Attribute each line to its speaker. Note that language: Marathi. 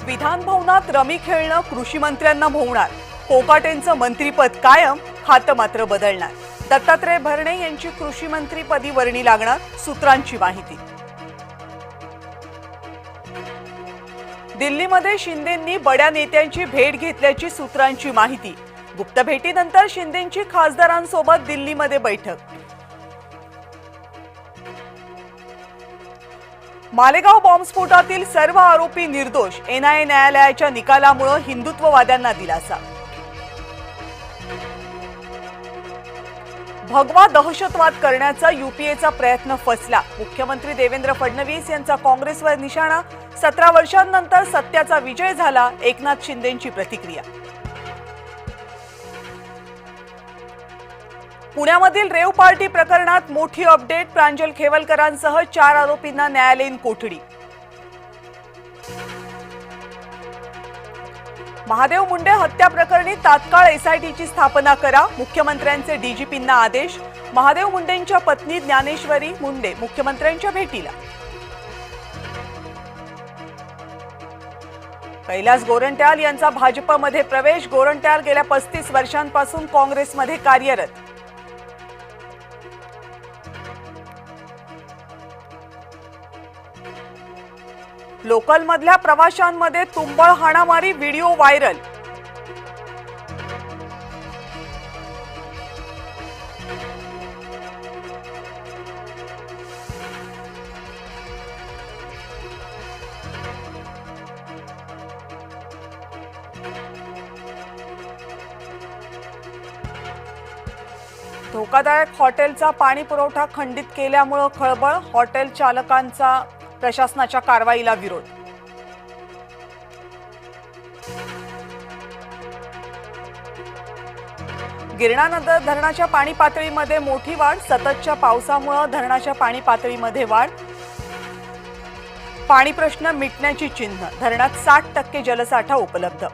Speaker 1: विधान भवनात रमी खेळणं कृषी मंत्र्यांना भोवणार. कोकाटेंचं मंत्रीपद कायम, खातं मात्र बदलणार. दत्तात्रय भरणे यांची कृषी मंत्रीपदी वर्णी लागणार, सूत्रांची माहिती. दिल्लीमध्ये शिंदेंनी बड्या नेत्यांची भेट घेतल्याची सूत्रांची माहिती. गुप्त भेटीनंतर शिंदेंची खासदारांसोबत दिल्लीमध्ये बैठक. मालेगाव बॉम्बस्फोटातील सर्व आरोपी निर्दोष, एनआयए न्यायालयाच्या निकालामुळे हिंदुत्ववाद्यांना दिलासा. भगवा दहशतवाद करण्याचा यूपीएचा प्रयत्न फसला. मुख्यमंत्री देवेंद्र फडणवीस यांचा काँग्रेसवर निशाणा. 17 वर्षांनंतर सत्याचा विजय झाला, एकनाथ शिंदेंची प्रतिक्रिया. पुण्यामधील रेव पार्टी प्रकरणात मोठी अपडेट. प्रांजल खेवलकरांसह 4 आरोपींना न्यायालयीन कोठडी. महादेव मुंडे हत्या प्रकरणी तात्काळ एसआयटीची स्थापना करा, मुख्यमंत्र्यांचे डीजीपींना आदेश. महादेव मुंडेंच्या पत्नी ज्ञानेश्वरी मुंडे मुख्यमंत्र्यांच्या भेटीला. कैलास गोरंट्याल यांचा भाजपमध्ये प्रवेश. गोरंट्याल गेल्या 35 वर्षांपासून काँग्रेसमध्ये कार्यरत. लोकलमधल्या प्रवाशांमध्ये तुंबळ हाणामारी, व्हिडिओ व्हायरल. धोकादायक हॉटेलचा पाणी पुरवठा खंडित केल्यामुळे खळबळ. हॉटेल चालकांचा प्रशासनाच्या कारवाईला विरोध. गिरणा नगर धरणाच्या पाणी पातळीमध्ये मोठी वाढ. सततच्या पावसामुळे धरणाच्या पाणी पातळीमध्ये वाढ. पाणी प्रश्न मिटण्याची चिन्ह. धरणात 60% जलसाठा उपलब्ध.